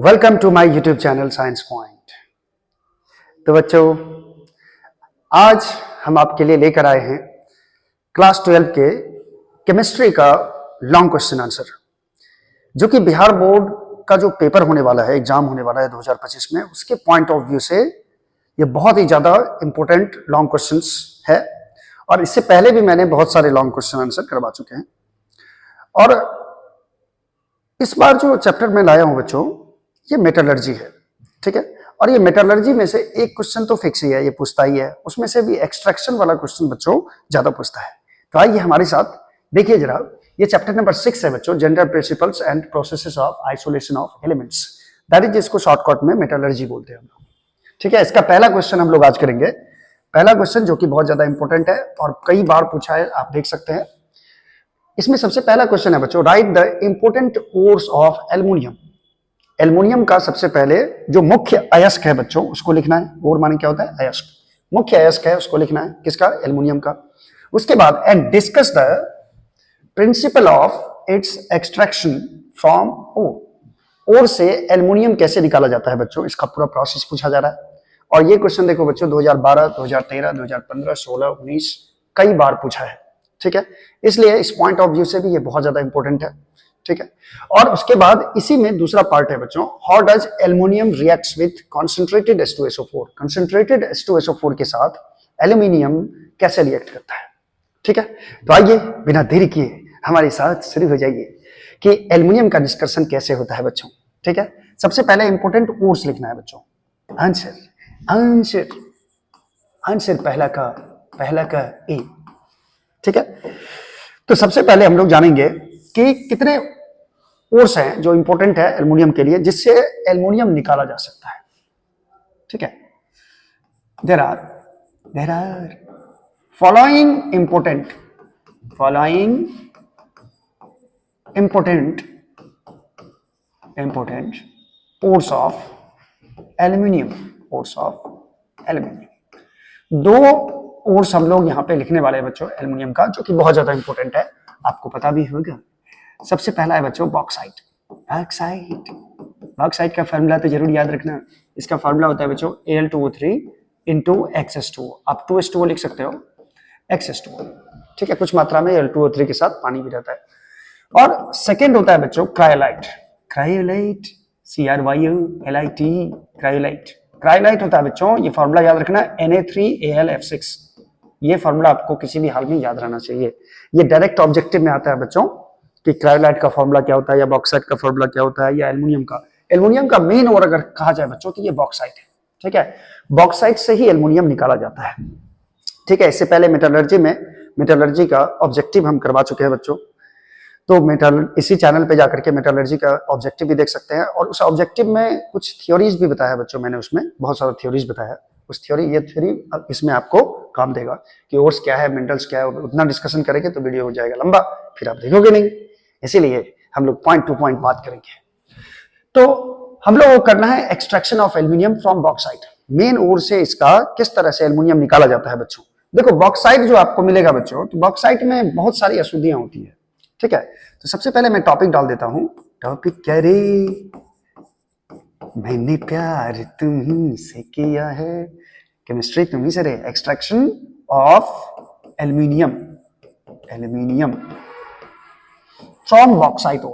Welcome to my YouTube channel Science Point. तो बच्चों, आज हम आपके लिए लेकर आए हैं क्लास 12 के केमिस्ट्री का लॉन्ग क्वेश्चन आंसर, जो कि बिहार बोर्ड का जो पेपर होने वाला है, एग्जाम होने वाला है 2025 में, उसके पॉइंट ऑफ व्यू से ये बहुत ही ज्यादा इंपॉर्टेंट लॉन्ग क्वेश्चंस है। और इससे पहले भी मैंने बहुत सारे लॉन्ग क्वेश्चन आंसर करवा चुके हैं। और इस बार जो चैप्टर में लाया हूं बच्चों, ये मेटलर्जी है, ठीक है। और ये मेटलर्जी में से एक क्वेश्चन तो फिक्स ही है, ये पूछता ही है। उसमें से भी एक्सट्रैक्शन वाला क्वेश्चन बच्चों ज्यादा पूछता है। तो आइए हमारे साथ देखिए जरा, ये चैप्टर नंबर 6 है बच्चों, general principles and processes of isolation of elements, that is, जिसको शॉर्टकट में मेटलर्जी बोलते हैं हम लोग, ठीक है। इसका पहला क्वेश्चन हम लोग आज करेंगे। पहला क्वेश्चन जो कि बहुत ज्यादा इंपॉर्टेंट है और कई बार पूछा है, आप देख सकते हैं। इसमें सबसे पहला क्वेश्चन है बच्चों, right the important ores of aluminium. Aluminium का सबसे पहले जो मुख्य अयस्क है बच्चों, उसको लिखना है। ओर माने क्या होता है? अयस्क। मुख्य अयस्क है, उसको लिखना है। किसका? एल्युमिनियम का। उसके बाद and discuss the principle of its extraction from ore. Ore से एल्युमिनियम कैसे निकाला जाता है बच्चों, इसका पूरा प्रोसेस पूछा जा रहा है। और ये क्वेश्चन देखो बच्चों, 2012, 2013, 2015, 16, 19 कई बार पूछा है, ठीक है। इसलिए इस पॉइंट ऑफ व्यू से भी ये बहुत ज्यादा इंपॉर्टेंट है, ठीक है। और उसके बाद इसी में दूसरा पार्ट है बच्चों, how does aluminium reacts with concentrated H2SO4। Concentrated H2SO4 के साथ एल्युमिनियम कैसे रिएक्ट करता है, ठीक है। तो आइए बिना देरी किए हमारे साथ शुरू हो जाइए कि एल्युमिनियम का डिस्कशन कैसे होता है बच्चों, ठीक है। सबसे पहले इंपॉर्टेंट ओर्स लिखना है बच्चों। आंसर आंसर आंसर पहला का ए, ठीक है। तो सबसे पहले हम लोग जानेंगे कि कितने ओर्स हैं जो इंपॉर्टेंट है एल्युमिनियम के लिए, जिससे एल्युमिनियम निकाला जा सकता है, ठीक है। There are following important ores of aluminium. दो ओर्स हम लोग यहाँ पे लिखने वाले हैं बच्चों एल्युमिनियम का, जो कि बहुत ज्यादा इंपॉर्टेंट है, आपको पता भी होगा। सबसे पहला है बच्चों बॉक्साइट। बॉक्साइट का फार्मूला तो जरूर याद रखना। इसका फार्मूला होता है बच्चों Al2O3 इंटू XS2O। आप 2H2O लिख सकते हो, XS2O, ठीक है। कुछ मात्रा में Al2O3 के साथ पानी भी रहता है। और सेकेंड होता है बच्चों क्रायोलाइट। क्रायोलाइट होता है बच्चों, ये फार्मूला याद रखना, Na3AlF6। ये फार्मूला आपको किसी भी हाल में याद रहना चाहिए। ये डायरेक्ट ऑब्जेक्टिव में आता है बच्चों कि क्रायोलाइट का फार्मूला क्या होता है, या बॉक्साइट का फार्मूला क्या होता है, या एल्युमिनियम का मेन और अगर कहा जाए बच्चों तो ये बॉक्साइट है, ठीक है। बॉक्साइट से ही एल्युमिनियम निकाला जाता है, ठीक है। इससे पहले मेटलर्जी का ऑब्जेक्टिव हम करवा चुके हैं बच्चों। तो इसी चैनल पे जाकर के मेटलर्जी का ऑब्जेक्टिव भी देख सकते हैं। और उस ऑब्जेक्टिव में कुछ थ्योरीज भी बताया बच्चों, मैंने उसमें बहुत सारा थ्योरीज बताया। ये थ्योरी इसमें आपको काम देगा कि ओर्स क्या है, मिनरल्स क्या है। उतना डिस्कशन करेंगे तो वीडियो हो जाएगा लंबा, फिर आप देखोगे नहीं। इसीलिए हम लोग पॉइंट टू पॉइंट बात करेंगे। तो हम लोग को करना है extraction of aluminium from bauxite. Main ore से इसका किस तरह से एल्युमिनियम निकाला जाता है बच्चों। देखो बॉक्साइट जो आपको मिलेगा बच्चों, तो बॉक्साइट में बहुत सारी अशुद्धियां होती है, ठीक है। तो सबसे पहले मैं टॉपिक डाल देता हूं। टॉपिक क्या रे? मैंने प्यार तुम्ही से किया है, केमिस्ट्री तुम्ही से रे। Extraction of aluminium from bauxite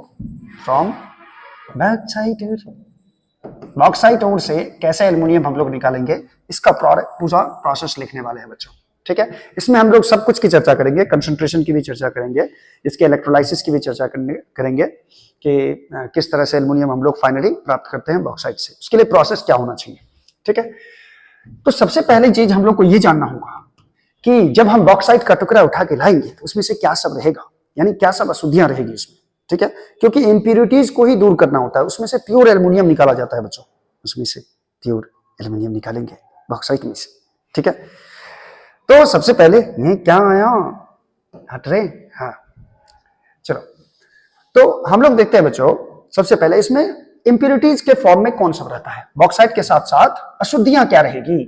ore से कैसे एल्युमिनियम हम लोग निकालेंगे, इसका पूरा प्रोसेस लिखने वाले हैं बच्चों, ठीक है। इसमें हम लोग सब कुछ की चर्चा करेंगे, कंसंट्रेशन की भी चर्चा करेंगे, इसके इलेक्ट्रोलाइसिस की भी चर्चा करेंगे कि किस तरह से एल्युमिनियम हम लोग फाइनली प्राप्त करते हैं बॉक्साइट से, उसके लिए प्रोसेस क्या होना चाहिए, ठीक है। तो सबसे पहली चीज हम लोग को ये जानना होगा कि जब हम बॉक्साइट का टुकड़ा उठा के लाएंगे तो उसमें से क्या सब रहेगा, यानी क्या सब अशुद्धियां रहेगी इसमें, ठीक है। क्योंकि इंप्योरिटीज को ही दूर करना होता है। उसमें से प्योर एल्युमिनियम निकाला जाता है बच्चों, उसमें से प्योर एल्युमिनियम निकालेंगे बॉक्साइट में से, ठीक है। तो सबसे पहले ये क्या आया, हट रे, हाँ चलो। तो हम लोग देखते हैं बच्चों, सबसे पहले इसमें इंप्योरिटीज के फॉर्म में कौन सब रहता है, बॉक्साइट के साथ साथ अशुद्धियां क्या रहेगी,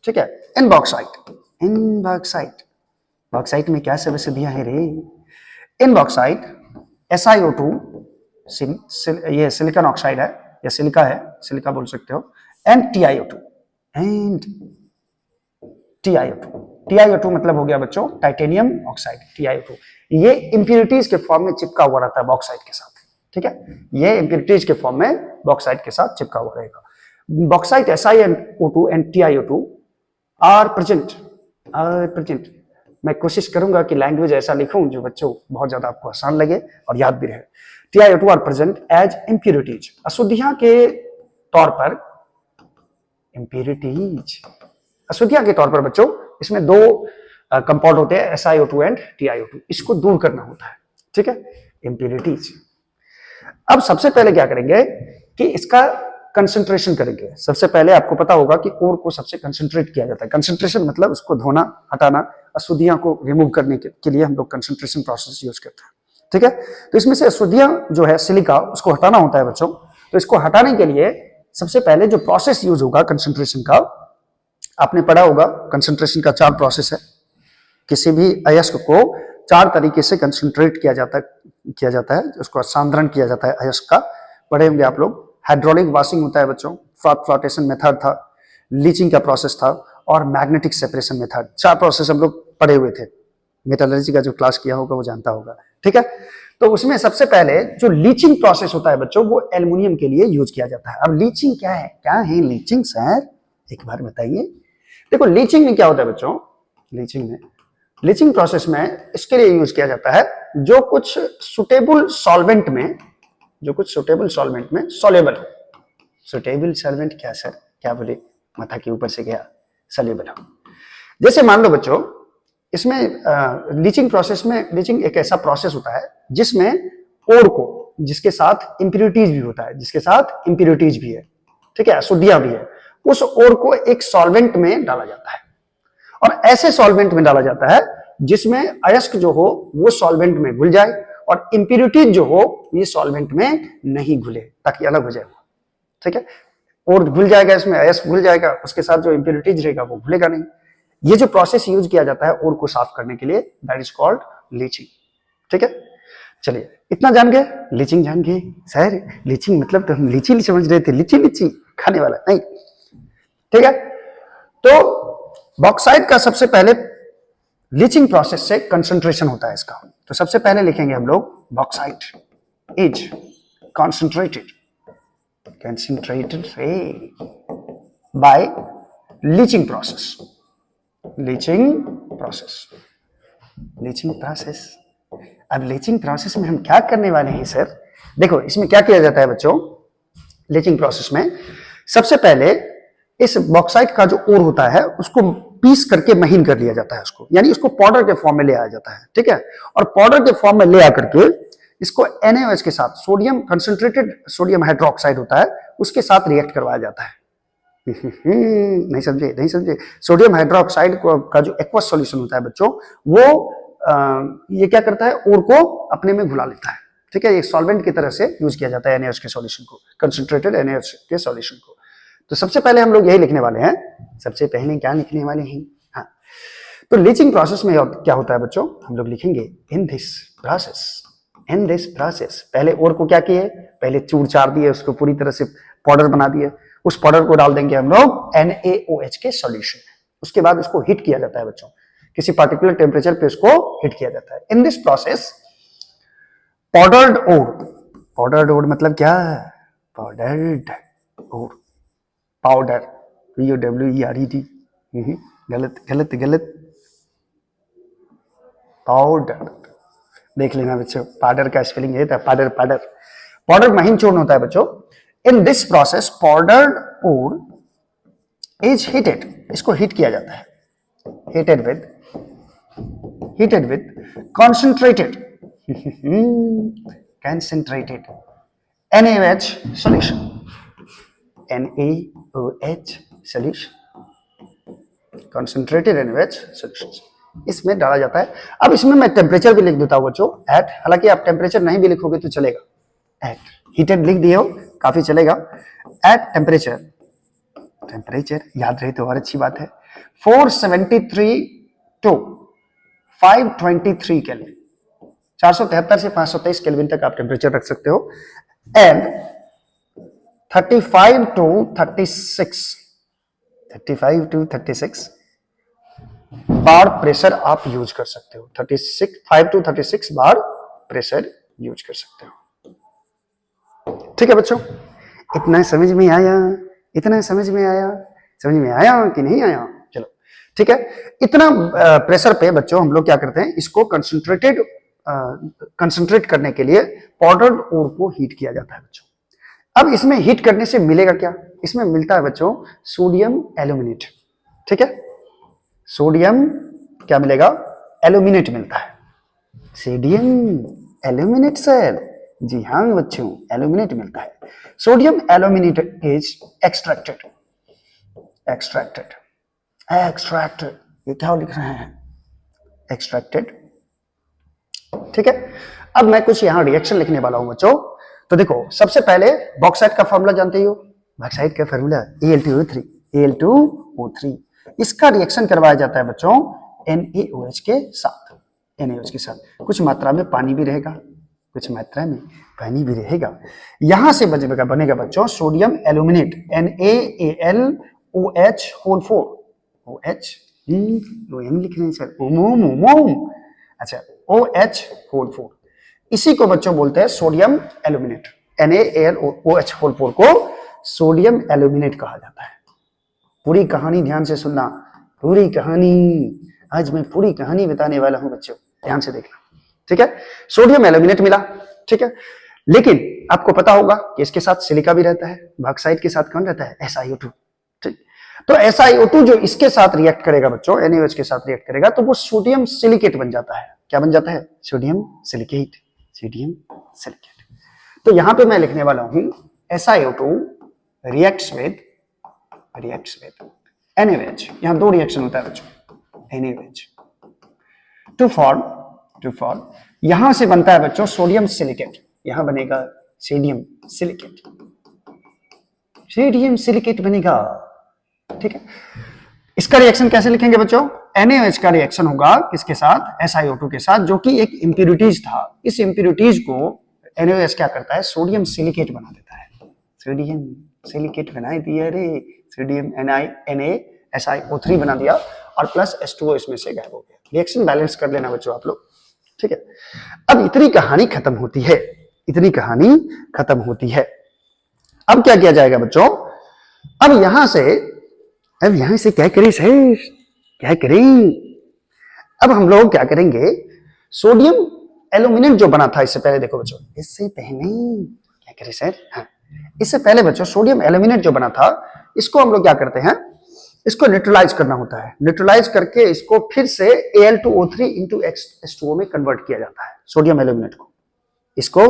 ठीक है। इन बॉक्साइट में क्या सब अशुद्धियां है रे? इन बॉक्साइट SiO2 ये सिलिकॉन ऑक्साइड है, या सिलिका है, सिलिका बोल सकते हो, and TiO2 and TiO2। TiO2 मतलब हो गया बच्चों टाइटेनियम ऑक्साइड, TiO2। ये इंप्यूरिटीज के फॉर्म में चिपका हुआ रहता है बॉक्साइट के साथ, ठीक है, ये इंप्यूरिटीज के फॉर्म में बॉक्साइट के साथ चिपका हुआ रहेगा। Bauxite SiO2 and TiO2 are present. मैं कोशिश करूंगा कि लैंग्वेज ऐसा लिखूं जो बच्चों बहुत ज्यादा आपको आसान लगे और याद भी रहे। TiO2 are present as impurities, अशुद्धियां के तौर पर, इंप्यूरिटीज अशुद्धियां के तौर पर बच्चों इसमें दो कंपाउंड होते हैं SiO2 एंड TiO2, इसको दूर करना होता है, ठीक है, इंप्यूरिटीज। अब सबसे पहले क्या करेंगे कि इसका कंसंट्रेशन करेंगे। सबसे पहले आपको पता होगा कि ओर को सबसे कंसंट्रेट किया जाता है। कंसंट्रेशन मतलब उसको धोना, हटाना, अशुद्धियां को रिमूव करने के लिए हम लोग कंसंट्रेशन प्रोसेस यूज करते हैं, ठीक है। तो इसमें से अशुद्धियां जो है सिलिका, उसको हटाना होता है बच्चों। तो इसको हटाने के लिए सबसे पहले जो प्रोसेस यूज होगा कंसंट्रेशन का, आपने पढ़ा होगा कंसंट्रेशन का 4 प्रोसेस है। किसी भी अयस्क को 4 तरीके से कंसंट्रेट किया जाता है, उसको सांद्रण किया जाता है अयस्क का, पढ़े होंगे आप लोग। हाइड्रोलिक वॉशिंग होता है बच्चों, फ्लोटेशन मेथड था, लीचिंग का प्रोसेस था, और मैग्नेटिक सेपरेशन मेथड। 4 प्रोसेस हम लोग पढ़े हुए थे, मेटलर्जी का जो क्लास किया होगा वो जानता होगा, ठीक है। तो उसमें सबसे पहले जो लीचिंग प्रोसेस होता है बच्चों, वो एल्युमिनियम के लिए यूज किया जाता है। अब लीचिंग क्या है लीचिंग सर, एक बार बताइए। देखो लीचिंग में क्या होता है बच्चों, लीचिंग प्रोसेस में इसके लिए यूज किया जाता है जो कुछ सुटेबल सॉल्वेंट में सॉल्युबल हो। सुटेबल सॉल्वेंट क्या सर, क्या बोले, माथा के ऊपर से गया, सॉल्युबल हो। जैसे मान लो बच्चों, इसमें लीचिंग प्रोसेस में, लीचिंग एक ऐसा प्रोसेस होता है जिसमें ओर को, जिसके साथ इंप्यूरिटीज भी है, ठीक है, अशुद्धियां भी है, उस ओर को एक सॉल्वेंट में डाला जाता है, और ऐसे सॉल्वेंट में डाला जाता है जिसमें अयस्क जो हो वो सॉल्वेंट में घुल जाए, और इंप्यूरिटीज जो हो ये सॉल्वेंट में नहीं घुले, ताकि अलग हो जाए, ठीक है। और घुल जाएगा, इसमें अयस्क घुल जाएगा, उसके साथ जो इंप्यूरिटीज रहेगा वो घुलेगा नहीं। ये जो प्रोसेस यूज किया जाता है ओर को साफ करने के लिए, दैट इज कॉल्ड लीचिंग, ठीक है। चलिए इतना जान गए, लीचिंग जान गए। सर लीचिंग मतलब तो हम लीची समझ रहे थे, लीची खाने वाला नहीं, ठीक है। तो बॉक्साइट का सबसे पहले लीचिंग प्रोसेस से कंसंट्रेशन होता है इसका। तो सबसे पहले लिखेंगे हम लोग bauxite is concentrated by leaching process. अब लीचिंग प्रोसेस में हम क्या करने वाले हैं सर? देखो इसमें क्या किया जाता है बच्चों, लीचिंग प्रोसेस में सबसे पहले इस बॉक्साइट का जो ओर होता है उसको पीस करके महीन कर लिया जाता है उसको, यानी उसको पाउडर के फॉर्म में ले आया जाता है, ठीक है। और पाउडर के फॉर्म में ले आकर के इसको NaOH के साथ, सोडियम कंसंट्रेटेड सोडियम हाइड्रोक्साइड होता है, उसके साथ रिएक्ट करवाया जाता है। नहीं समझे। सोडियम हाइड्रोक्साइड का जो एक्वस सॉल्यूशन होता है बच्चों, वो ये क्या करता है, ओर को अपने में घुला लेता है, ठीक है। एक सॉल्वेंट की तरह से यूज किया जाता है NaOH के सॉल्यूशन को, कंसंट्रेटेड NaOH के सॉल्यूशन को। तो सबसे पहले हम लोग यही लिखने वाले हैं, सबसे पहले क्या लिखने वाले हैं, हाँ। तो लीचिंग प्रोसेस में क्या होता है बच्चों, हम लोग लिखेंगे इन दिस प्रोसेस। पहले ओर को क्या किए, पहले चूर चार दिए, उसको पूरी तरह से पाउडर बना दिए, उस पाउडर को डाल देंगे हम लोग NaOH के सॉल्यूशन। उसके बाद उसको हीट किया जाता है बच्चों, किसी पर्टिकुलर टेम्परेचर पे उसको हीट किया जाता है। इन दिस प्रोसेस पाउडर्ड ओर मतलब क्या, पाउडर्ड ओर, पाउडर, POWERED, गलत, पाउडर। देख लेना बच्चों, पाउडर का स्पेलिंग ये था, पाउडर महीन चूर्ण होता है बच्चों। In this process powdered ore is heated, इसको हीट किया जाता है, heated with concentrated NaOH solution, concentrated NaOH solutions इसमें डाला जाता है। अब इसमें मैं टेम्परेचर भी लिख देता हूं बच्चों, एट, हालांकि आप टेम्परेचर नहीं भी लिखोगे तो चलेगा, एट हीटेड लिख दिए हो काफी चलेगा। एट टेम्परेचर याद रहे तो और अच्छी बात है, 473 to 523 केल्विन, 473 से 523 केल्विन तक आप टेम्परेचर रख सकते हो। And 35 to 36 35 to 36 bar pressure आप यूज कर सकते हो। 5 to 36 बार प्रेशर यूज कर सकते हो। ठीक है बच्चों, इतना समझ में आया? इतना समझ में आया? समझ में आया कि नहीं आया? चलो ठीक है। इतना प्रेशर पे बच्चों हम लोग क्या करते हैं, इसको कंसंट्रेट करने के लिए पाउडर्ड ओर को हीट किया जाता है बच्चों। अब इसमें हीट करने से मिलेगा क्या? इसमें मिलता है बच्चों सोडियम एल्यूमिनेट। ठीक है, सोडियम क्या मिलेगा? एल्यूमिनेट मिलता है। सोडियम एल्यूमिनेट सर, जी हाँ बच्चों, एल्यूमिनेट मिलता है। Sodium aluminate is extracted. ये क्या लिख रहे हैं? एक्सट्रैक्टेड। ठीक है, अब मैं कुछ यहां रिएक्शन लिखने वाला हूं बच्चों। तो देखो, सबसे पहले बॉक्साइट का फॉर्मूला जानते हो? बॉक्साइट का फॉर्मूला Al2O3। इसका रिएक्शन करवाया जाता है बच्चों NaOH के साथ। NaOH के साथ कुछ मात्रा में पानी भी रहेगा, कुछ मात्रा में पानी भी रहेगा। यहां से बनेगा बच्चों सोडियम एल्यूमिनेट NaAlOH4। OH लिख रहे हैं सर, अच्छा OH4। इसी को बच्चों बोलते हैं सोडियम एल्यूमिनेट। NaAlOH4 को सोडियम एल्यूमिनेट कहा जाता है। पूरी कहानी ध्यान से सुनना, पूरी कहानी आज मैं पूरी कहानी बताने वाला हूं बच्चों, ध्यान से देखना। ठीक है, सोडियम एल्यूमिनेट मिला। ठीक है, लेकिन आपको पता होगा कि इसके साथ सिलिका भी रहता है। बॉक्साइट के साथ कौन रहता है? SiO2। ठीक, तो SiO2 जो इसके साथ रिएक्ट करेगा बच्चों, NaOH के साथ रिएक्ट करेगा तो वो सोडियम सिलिकेट बन जाता है। क्या बन जाता है? Sodium silicate. Sodium silicate. तो यहां पे मैं लिखने वाला हूं SiO2 रिएक्ट्स विद NaOH। यहां दो रिएक्शन होता है बच्चों, NaOH टू फॉर्म यहां से बनता है बच्चों सोडियम सिलिकेट। यहां बनेगा सोडियम सिलिकेट बनेगा। ठीक है, इसका रिएक्शन कैसे लिखेंगे बच्चों? NaOH का रिएक्शन होगा किसके साथ? SiO2 के साथ, जो कि एक इंप्योरिटीज था। इस इंप्योरिटीज को NaOH क्या करता है? सोडियम सिलिकेट बना देता है। सोडियम सिलिकेट बना दिया रे, सोडियम NaSiO3 बना दिया और प्लस H2O इसमें से गायब हो गया। रिएक्शन बैलेंस कर लेना बच्चों आप लोग। ठीक है, अब इतनी कहानी खत्म होती है, इतनी कहानी खत्म होती है। अब क्या किया जाएगा बच्चों? अब यहां से क्या करें सर? क्या करें? अब हम लोग क्या करेंगे? सोडियम एल्यूमिनेट जो बना था इससे पहले, देखो बच्चों, इससे पहले क्या करें सर? हाँ, इससे पहले बच्चों सोडियम एल्यूमिनेट जो बना था, इसको हम लोग क्या करते हैं? इसको न्यूट्रलाइज करना होता है। न्यूट्रलाइज करके इसको फिर से Al2O3 into H2O में कन्वर्ट किया जाता है। सोडियम एल्यूमिनेट को,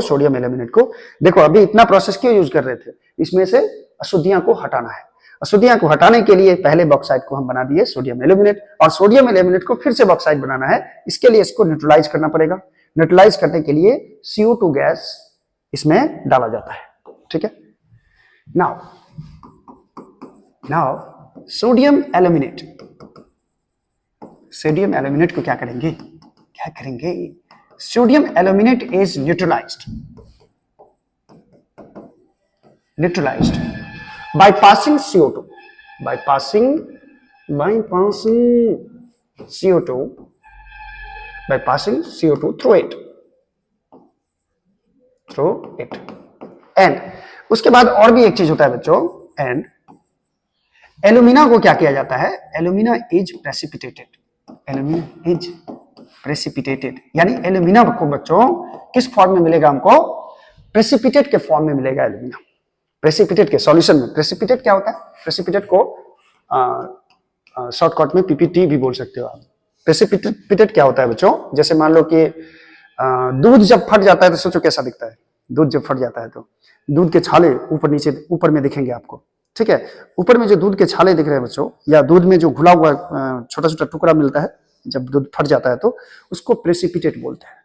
सोडियम एल्यूमिनेट को देखो, अभी इतना प्रोसेस क्यों यूज कर रहे थे? इसमें से अशुद्धियां को हटाना है। अशुद्धियां को हटाने के लिए पहले बॉक्साइट को हम बना दिए सोडियम एल्यूमिनेट, और सोडियम एल्यूमिनेट को फिर से बॉक्साइट बनाना है। इसके लिए इसको न्यूट्रलाइज करना पड़ेगा। न्यूट्रलाइज करने के लिए CO2 गैस इसमें डाला जाता है। ठीक है, नाउ सोडियम एल्यूमिनेट को क्या करेंगे? Sodium aluminate is neutralised by passing CO2 through it and उसके बाद और भी एक चीज होता है बच्चों, एंड एल्यूमिना को क्या किया जाता है? Alumina is precipitated. यानी एल्यूमिना को बच्चों किस फॉर्म में मिलेगा हमको? प्रेसिपिटेट के फॉर्म में मिलेगा एल्यूमिना। प्रेसिपिटेट के सॉल्यूशन में। प्रेसिपिटेट क्या होता है? प्रेसिपिटेट को शॉर्टकट में PPT भी बोल सकते हो आप। प्रेसिपिटेट क्या होता है बच्चों? जैसे मान लो कि दूध जब फट जाता है तो सोचो कैसा दिखता है। दूध जब फट जाता है तो दूध के छाले ऊपर नीचे ऊपर में दिखेंगे आपको। ठीक है, ऊपर में जो दूध के छाले दिख रहे हैं बच्चों, या दूध में जो घुला हुआ छोटा छोटा टुकड़ा मिलता है जब दूध फट जाता है तो उसको प्रेसिपिटेट बोलते हैं।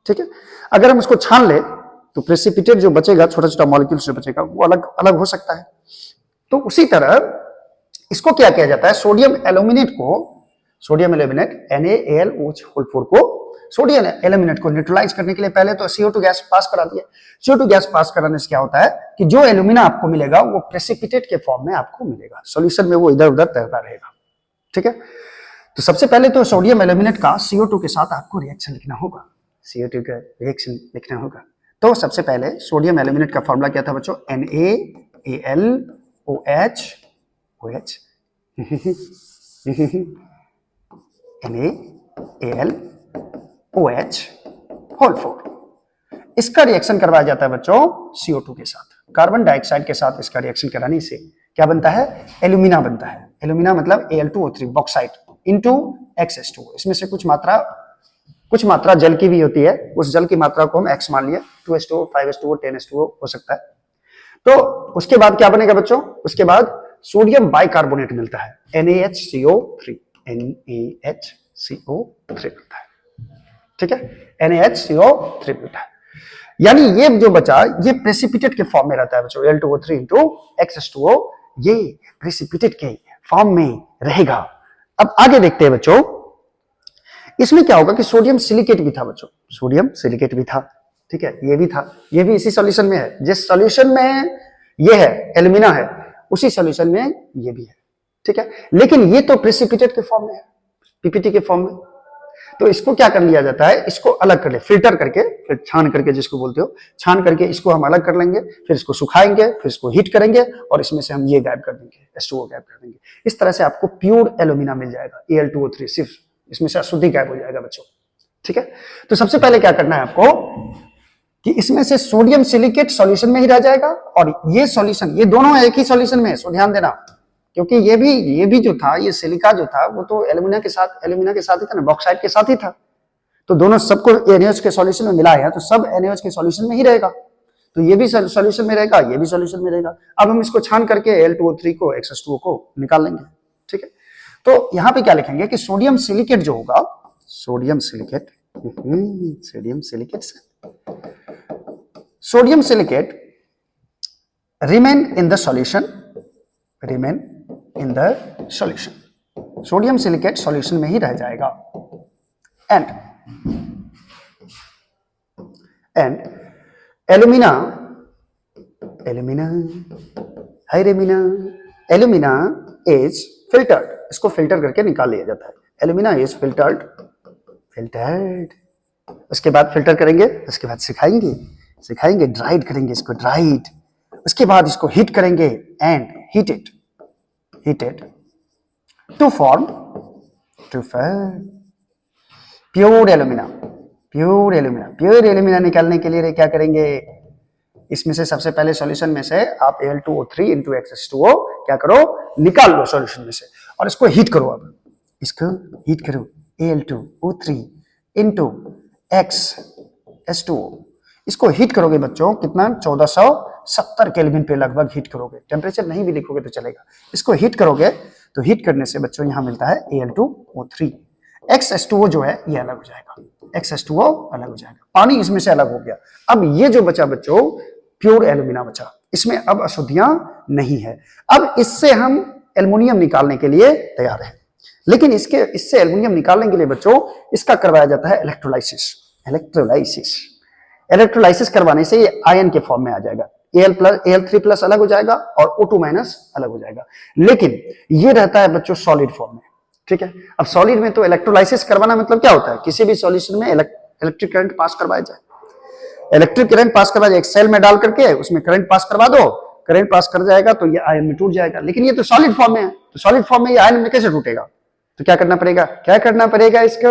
ठीक है, अगर हम उसको छान ले तो प्रेसिपिटेट जो बचेगा, छोटा छोटा मॉलिक्यूल जो बचेगा, वो अलग अलग हो सकता है। तो उसी तरह इसको क्या किया जाता है? सोडियम एल्यूमिनेट NaAlOH4 को सोडियम एल्यूमिनेट को न्यूट्रलाइज करने के लिए पहले तो CO2 गैस पास करा दिया। CO2 गैस पास कराने से क्या होता है कि जो एल्यूमिना आपको मिलेगा वो प्रेसिपिटेट के फॉर्म में आपको मिलेगा, सॉल्यूशन में वो इधर उधर तैरता रहेगा। ठीक है, तो सबसे पहले तो सोडियम एल्यूमिनेट का CO2 के साथ आपको रिएक्शन लिखना होगा, CO2 का रिएक्शन लिखना होगा। तो सबसे पहले सोडियम एल्यूमिनेट का फॉर्मूला क्या था बच्चों, NaAlOH NaAlOH होल 4। इसका रिएक्शन करवाया जाता है बच्चों CO2 के साथ, कार्बन डाइऑक्साइड के साथ इसका रिएक्शन कराने से क्या बनता है, एल्यूमिना बनता है। एल्यूमिना मतलब Al2O3 बॉक्साइट इनटू XH2। इसमें से कुछ मात्रा जल की भी होती है, उस जल की मात्रा को हम X मान लिए, 2H2O, 5H2O, 10H2O हो सकता है। तो उसके बाद क्या बनेगा बच्चों, उसके बाद सोडियम बाइकार्बोनेट मिलता है, NaHCO3 मिलता है। ठीक है, NaHCO3 मिलता है। यानी ये जो बचा ये प्रेसिपिटेट के फॉर्म में रहता है बच्चों, Al2O3 इंटू XH2O, ये प्रेसिपिटेट के फॉर्म में रहेगा। अब आगे देखते हैं बच्चों, इसमें क्या होगा कि सोडियम सिलिकेट भी था बच्चों, सोडियम सिलिकेट भी था। ठीक है, ये भी था, ये भी इसी सॉल्यूशन में है, जिस सॉल्यूशन में ये है एल्यूमिना है उसी सॉल्यूशन में ये भी है। ठीक है, लेकिन ये तो प्रेसिपिटेट के फॉर्म में है, PPT के फॉर्म में। तो इसको क्या कर लिया जाता है, इसको अलग कर ले, फिल्टर करके, फिर छान करके जिसको बोलते हो, छान करके इसको हम अलग कर लेंगे, फिर इसको सुखाएंगे, फिर इसको हीट करेंगे और इसमें से हम ये गायब कर देंगे, H2O गायब कर देंगे। इस तरह से आपको प्योर एल्यूमिना मिल जाएगा, Al2O3, सिर्फ इसमें से अशुद्धि गायब हो जाएगा बच्चों। ठीक है, तो सबसे पहले क्या करना है आपको कि इसमें से सोडियम सिलिकेट सॉल्यूशन में ही रह जाएगा और ये सॉल्यूशन, ये दोनों एक ही सॉल्यूशन में है, सो ध्यान देना, क्योंकि ये भी जो था, ये सिलिका जो था वो तो एल्यूमिना के साथ ही था ना, बॉक्साइट के साथ ही था। तो दोनों सबको NaOH के सॉल्यूशन में मिला है, तो सब NaOH के सॉल्यूशन में ही रहेगा। तो ये भी सॉल्यूशन में रहेगा, ये भी सॉल्यूशन में रहेगा। अब हम इसको छान करके Al2O3 को, XH2O को निकाल लेंगे। ठीक है, तो यहां पे क्या लिखेंगे कि सोडियम सिलिकेट जो होगा, sodium silicate remain in the solution, sodium silicate solution में ही रह जाएगा। एंड एल्यूमिना इज फिल्टर्ड, इसको फिल्टर करके निकाल लिया जाता है। एल्यूमिना इज फिल्टर्ड, उसके बाद फिल्टर करेंगे, उसके बाद सिखाएंगे, ड्राइड करेंगे इसको, ड्राइड, उसके बाद इसको हीट करेंगे and heated to form pure alumina निकालने के लिए क्या करेंगे, इसमें से सबसे पहले सॉल्यूशन में से आप Al2O3 इंटू XH2O क्या करो, निकाल लो सॉल्यूशन में से और इसको हीट करो। अब इसको हीट करो, Al2O3 इंटू XH2O, इसको हीट करोगे बच्चों कितना, 1470 केल्विन पे लगभग हीट करोगे, टेम्परेचर नहीं भी लिखोगे तो चलेगा। इसको हीट करोगे तो हीट करने से बच्चों यहां मिलता है Al2O3, XH2O जो है ये अलग हो जाएगा, XH2O अलग हो जाएगा, पानी इसमें से अलग हो गया। अब ये जो बचा बच्चों प्योर एल्यूमिना बचा, इसमें अब अशुद्धियां नहीं है। अब इससे हम एल्युमिनियम निकालने के लिए तैयार है, लेकिन इससे एल्युमिनियम निकालने के लिए बच्चों इसका करवाया जाता है इलेक्ट्रोलाइसिस करवाने से ये आयन के फॉर्म में आ जाएगा, Al3+ अलग हो जाएगा और O2- अलग हो जाएगा, लेकिन ये रहता है बच्चों सॉलिड फॉर्म में। ठीक है, अब सॉलिड में तो इलेक्ट्रोलाइसिस करवाना मतलब क्या होता है, किसी भी सॉल्यूशन में इलेक्ट्रिक करंट पास करवाया जाए, एक सेल में डाल करके उसमें करंट पास करवा दो, करंट पास कर जाएगा तो ये आयन में टूट जाएगा, लेकिन ये तो सॉलिड फॉर्म में है, तो सॉलिड फॉर्म में ये आयन में कैसे टूटेगा, तो क्या करना पड़ेगा इसको।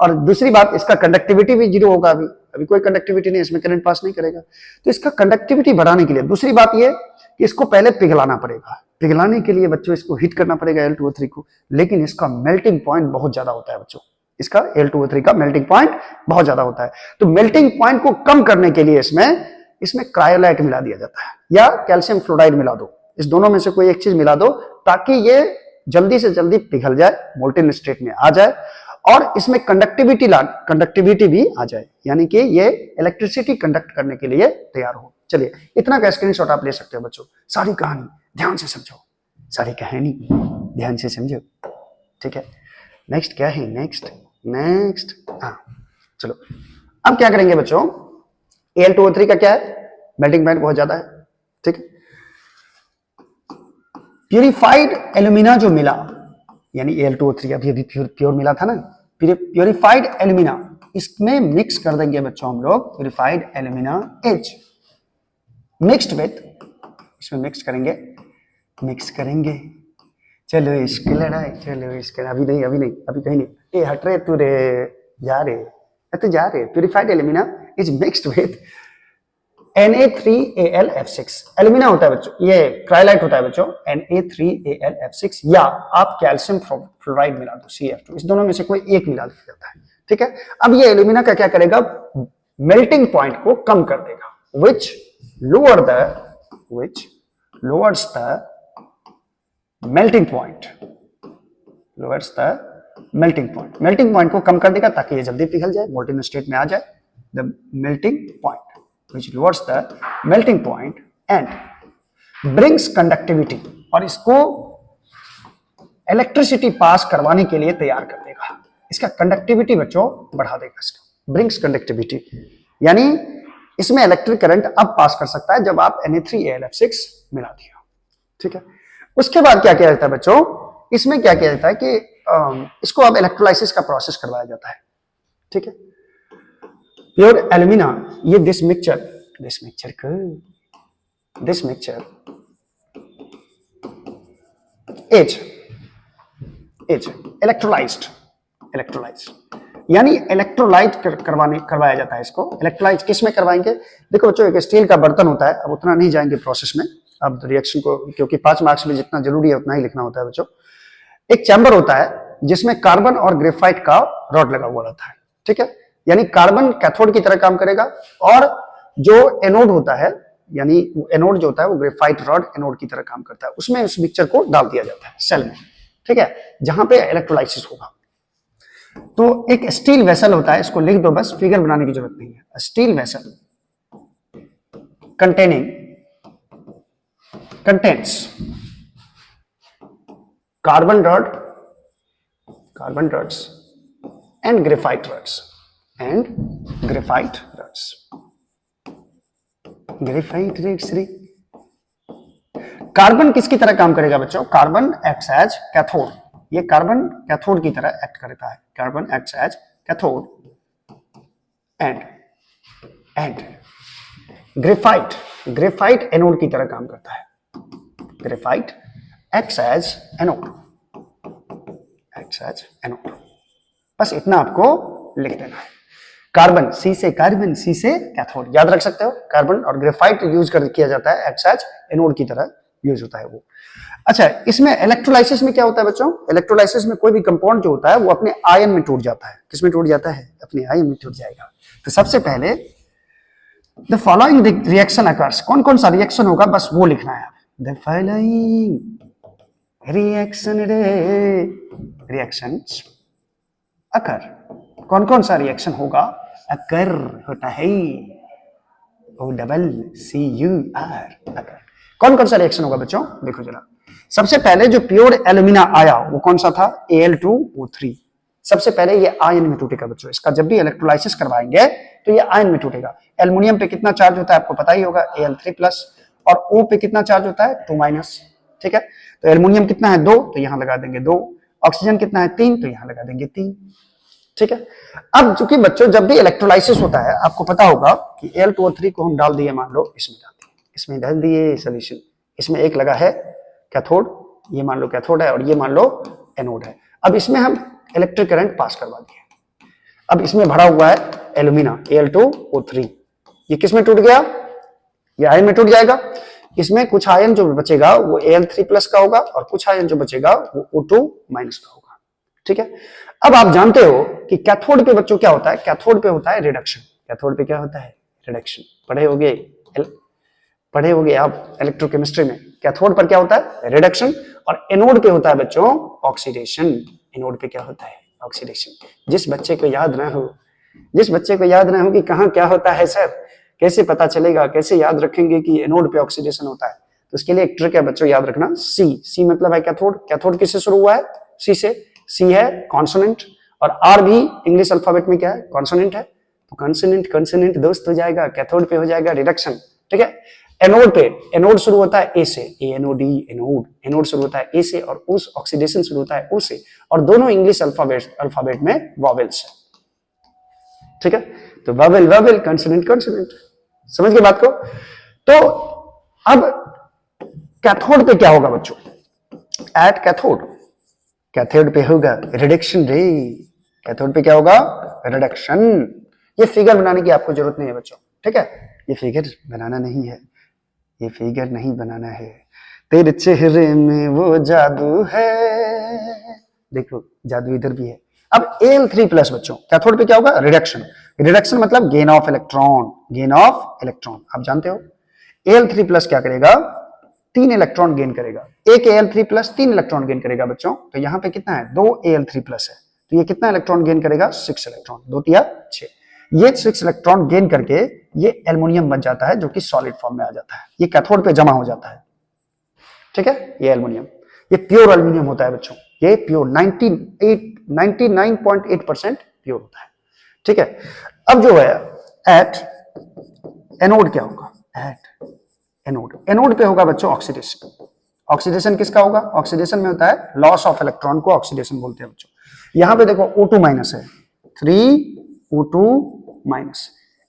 और दूसरी बात, इसका कंडक्टिविटी भी 0 होगा, अभी कोई कंडक्टिविटी नहीं, इसमें करंट पास नहीं करेगा, तो इसका कंडक्टिविटी बढ़ाने के लिए दूसरी बात ये कि इसको पहले पिघलाना पड़ेगा, पिघलाने के लिए बच्चों इसको हीट करना पड़ेगा Al2O3 को, लेकिन इसका मेल्टिंग पॉइंट बहुत ज्यादा होता है बच्चों, इसका Al2O3 का मेल्टिंग पॉइंट बहुत ज्यादा होता है। तो मेल्टिंग पॉइंट को कम करने के लिए इसमें क्रायोलाइट मिला दिया जाता है या कैल्शियम फ्लोराइड मिला दो, इस दोनों में से कोई एक चीज मिला दो ताकि ये जल्दी से जल्दी पिघल जाए, मोल्टेन स्टेट में आ जाए और इसमें कंडक्टिविटी भी आ जाए, यानी कि ये इलेक्ट्रिसिटी कंडक्ट करने के लिए तैयार हो। चलिए, इतना का स्क्रीनशॉट आप ले सकते हो बच्चों, सारी कहानी ध्यान से समझो, सारी कहानी ध्यान से समझो। ठीक है, नेक्स्ट क्या है, नेक्स्ट हाँ चलो अब क्या करेंगे बच्चों, Al2O3 का क्या है, मेल्टिंग पॉइंट बहुत ज्यादा है, ठीक है। प्यूरिफाइड एल्यूमिना जो मिला, यानी Al2O3 अभी प्योर मिला था ना, प्यूरिफाइड एल्यूमिना, इसमें मिक्स कर देंगे बच्चों हम लोग purified alumina H mixed with, इसमें मिक्स करेंगे। चलो इसकी लड़ाई, चलो इसके, अभी नहीं अभी कहीं नहीं, ये हट रहे तू रे, जा रहे। Purified alumina is mixed with Na3Al(F6), alumina होता है बच्चों, ये क्राइलाइट होता है बच्चों, Na3Al(F6), या आप कैल्शियम फ्लोराइड मिला दो CF2, इस दोनों में से कोई एक मिला दिया जाता है, ठीक है। अब ये एल्यूमिना का क्या करेगा, मेल्टिंग पॉइंट को कम कर देगा, which lowers the melting point, melting point को कम कर देगा ताकि ये जल्दी पिघल जाए, मोल्टेन स्टेट में आ जाए। The melting point which lowers the melting point and brings conductivity, और इसको इलेक्ट्रिसिटी पास करवाने के लिए तैयार कर देगा, इसका कंडक्टिविटी बच्चों बढ़ा देगा, इसका ब्रिंग्स कंडक्टिविटी, यानी इसमें इलेक्ट्रिक करंट अब पास कर सकता है जब आप Na3Al(F6) मिला दिया, ठीक है। उसके बाद क्या किया जाता है बच्चों, इसमें क्या किया जाता है कि इसको अब इलेक्ट्रोलाइसिस का प्रोसेस करवाया जाता है, ठीक है। प्योर एल्यूमिना, ये दिस मिक्सचर H इलेक्ट्रोलाइज्ड, यानी इलेक्ट्रोलाइट करवाया जाता है इसको। इलेक्ट्रोलाइट किस में करवाएंगे, देखो बच्चों एक स्टील का बर्तन होता है, अब उतना नहीं जाएंगे प्रोसेस में, अब रिएक्शन को, क्योंकि 5 मार्क्स में जितना जरूरी है उतना ही लिखना होता है बच्चों। एक चैम्बर होता है जिसमें कार्बन और ग्रेफाइट का रॉड लगा हुआ रहता है, ठीक है, यानी कार्बन कैथोड की तरह काम करेगा, और जो एनोड होता है, यानी एनोड जो होता है वो ग्रेफाइट रॉड एनोड की तरह काम करता है, उसमें उस मिक्सचर को डाल दिया जाता है सेल में, ठीक है, जहां पे इलेक्ट्रोलाइसिस होगा। तो एक स्टील वेसल होता है, इसको लिख दो बस, फिगर बनाने की जरूरत नहीं है। Steel vessel contains carbon rods and graphite rods. Carbon किसकी तरह काम करेगा बच्चों, कार्बन एक्ट्स एज कैथोड, ये कार्बन कैथोड की तरह एक्ट करता है, carbon acts as cathode, and graphite anode की तरह काम करता है, ग्रेफाइट एक्ट्स एज एनोड, बस इतना आपको लिख देना है। कार्बन सी से कैथोड, याद रख सकते हो, कार्बन और ग्रेफाइट यूज किया जाता है, एक्ट्स एज एनोड की तरह यूज होता है वो। अच्छा, इसमें इलेक्ट्रोलाइसिस में क्या होता है बच्चों, इलेक्ट्रोलाइसिस में कोई भी कंपाउंड जो होता है वो अपने आयन में टूट जाता है, किसमें टूट जाता है, अपने आयन में टूट जाएगा। तो सबसे पहले द फॉलोइंग रिएक्शन अकर्स, कौन कौन सा रिएक्शन होगा बस वो लिखना है। द फॉलोइंग रिएक्शंस अकर, कौन कौन सा रिएक्शन होगा, अकर होता है OCCUR, अकर। कौन कौन सा रिएक्शन होगा बच्चों, देखो जरा। सबसे पहले जो प्योर एल्यूमिना आया वो कौन सा था, Al2O3, सबसे पहले ये आयन में टूटेगा बच्चों, इसका जब भी इलेक्ट्रोलाइसिस करवाएंगे तो ये आयन में टूटेगा। एल्युमिनियम पे कितना चार्ज होता है आपको पता ही होगा, Al3+, और O पे कितना चार्ज होता है, 2-, ठीक है। तो एल्युमिनियम कितना है 2, तो यहां लगा देंगे 2, ऑक्सीजन कितना है 3, तो यहां लगा देंगे 3, ठीक है। अब चूंकि बच्चों जब भी इलेक्ट्रोलाइसिस होता है आपको पता होगा कि Al2O3 को हम डाल दिए, मान लो इसमें डाल दिए सोल्यूशन, इसमें एक लगा है कैथोड, ये मान लो कैथोड है और ये मान लो एनोड है। अब इसमें हम इलेक्ट्रिक करंट पास करवा दिए, अब इसमें भरा हुआ है एल्यूमिना Al2O3, ये किस में टूट गया, ये आयन में टूट जाएगा। इसमें कुछ आयन जो बचेगा वो Al3+ का होगा और कुछ आयन जो बचेगा वो O2- का होगा, ठीक है। अब आप जानते हो कि कैथोड पे बच्चों क्या होता है, कैथोड पे होता है रिडक्शन, कैथोड पे क्या होता है, रिडक्शन, पढ़े होगे आप इलेक्ट्रोकेमिस्ट्री में, कैथोड पर क्या होता है, रिडक्शन, और एनोड पे होता है बच्चों ऑक्सीडेशन, एनोड पे क्या होता है, ऑक्सीडेशन। जिस बच्चे को याद ना हो कि कहाँ क्या होता है सर, कैसे पता चलेगा, कैसे याद रखेंगे कि एनोड पे ऑक्सीडेशन होता है, तो इसके लिए एक ट्रिक है बच्चों, याद रखना, सी मतलब है कैथोड, कैथोड किससे शुरू हुआ है, सी से, सी है कॉन्सोनेंट और आर भी इंग्लिश अल्फाबेट में क्या है, कॉन्सोनेंट है, तो कॉन्सोनेंट कॉन्सोनेंट दोस्त हो जाएगा, कैथोड पे हो जाएगा रिडक्शन, ठीक है। एनोड पे, एनोड शुरू होता है ए से, ANOD, एनोड, एनोड शुरू होता है ए से और उस ऑक्सीडेशन शुरू होता है ओ से, और दोनों इंग्लिश अल्फाबेट में वॉवेल्स है, ठीक है। तो वॉवेल वॉवेल, कॉन्सोनेंट कॉन्सोनेंट, समझ गए बात को। तो अब कैथोड पे क्या होगा बच्चों, एट कैथोड, कैथोड पे होगा रिडक्शन रे, कैथोड पे क्या होगा, रिडक्शन। ये फिगर बनाने की आपको जरूरत नहीं है बच्चों, ठीक है, ये फिगर बनाना नहीं है, ये फिगर नहीं बनाना है, तेरे चेहरे में वो जादू है, देखो जादू इधर भी है। अब Al3+ बच्चों, कैथोड पे क्या होगा, रिडक्शन, रिडक्शन मतलब gain of electron, gain of electron, आप जानते हो। Al3+ क्या करेगा, 3 इलेक्ट्रॉन गेन करेगा, एक Al3+ 3 इलेक्ट्रॉन गेन करेगा बच्चों, तो यहां पे कितना है, 2 Al3+ है, तो ये कितना इलेक्ट्रॉन गेन करेगा, 6 इलेक्ट्रॉन, 2 तिया 6, ये 6 इलेक्ट्रॉन गेन करके ये एल्युमिनियम बन जाता है, जो कि सॉलिड फॉर्म में आ जाता है, ये कैथोड पे जमा हो जाता है, ठीक है। ये एल्युमिनियम, ये प्योर एल्युमिनियम होता है बच्चों, ये प्योर 99.8% प्योर होता है, ठीक है। अब जो है एट एनोड क्या होगा, एट एनोड, एनोड पे होगा बच्चों ऑक्सीडेशन, ऑक्सीडेशन किसका होगा, ऑक्सीडेशन में होता है लॉस ऑफ इलेक्ट्रॉन को ऑक्सीडेशन बोलते हैं बच्चों। यहां पे देखो O2- है, 3O2-,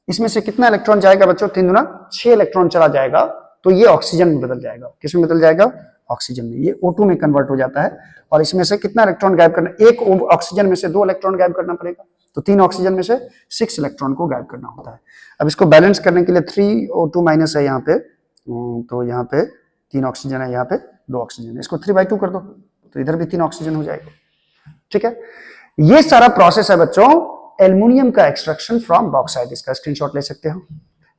इसमें से कितना इलेक्ट्रॉन जाएगा बच्चों, 3 गुना 6 इलेक्ट्रॉन चला जाएगा, तो ये ऑक्सीजन में बदल जाएगा, किस में बदल जाएगा, ऑक्सीजन में, ये O2 में कन्वर्ट हो जाता है, और इसमें से कितना इलेक्ट्रॉन गायब करना, एक ऑक्सीजन में से 2 इलेक्ट्रॉन गायब करना पड़ेगा, तो 3 ऑक्सीजन में से 6 इलेक्ट्रॉन को गायब करना होता है। अब इसको बैलेंस करने के लिए 3O2- है यहाँ पे, तो यहाँ पे 3 ऑक्सीजन है, यहाँ पे 2 ऑक्सीजन है, इसको 3/2 कर दो, तो इधर भी 3 ऑक्सीजन हो जाएगा, ठीक है। ये सारा प्रोसेस है बच्चों एल्युमिनियम का एक्सट्रैक्शन फ्रॉम बॉक्साइट, इसका स्क्रीनशॉट ले सकते हो।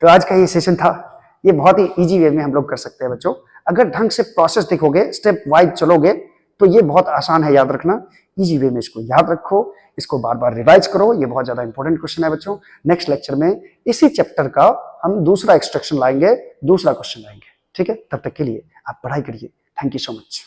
तो आज का ये सेशन था, ये बहुत ही इजी वे में हम लोग कर सकते हैं बच्चों, अगर ढंग से प्रोसेस देखोगे, स्टेप वाइज चलोगे, तो ये बहुत आसान है याद रखना, इजी वे में इसको याद रखो, इसको बार बार रिवाइज करो, ये बहुत ज्यादा इंपॉर्टेंट क्वेश्चन है बच्चों। नेक्स्ट लेक्चर में इसी चैप्टर का हम दूसरा एक्सट्रैक्शन लाएंगे, दूसरा क्वेश्चन लाएंगे, ठीक है। तब तक के लिए आप पढ़ाई करिए, थैंक यू सो मच।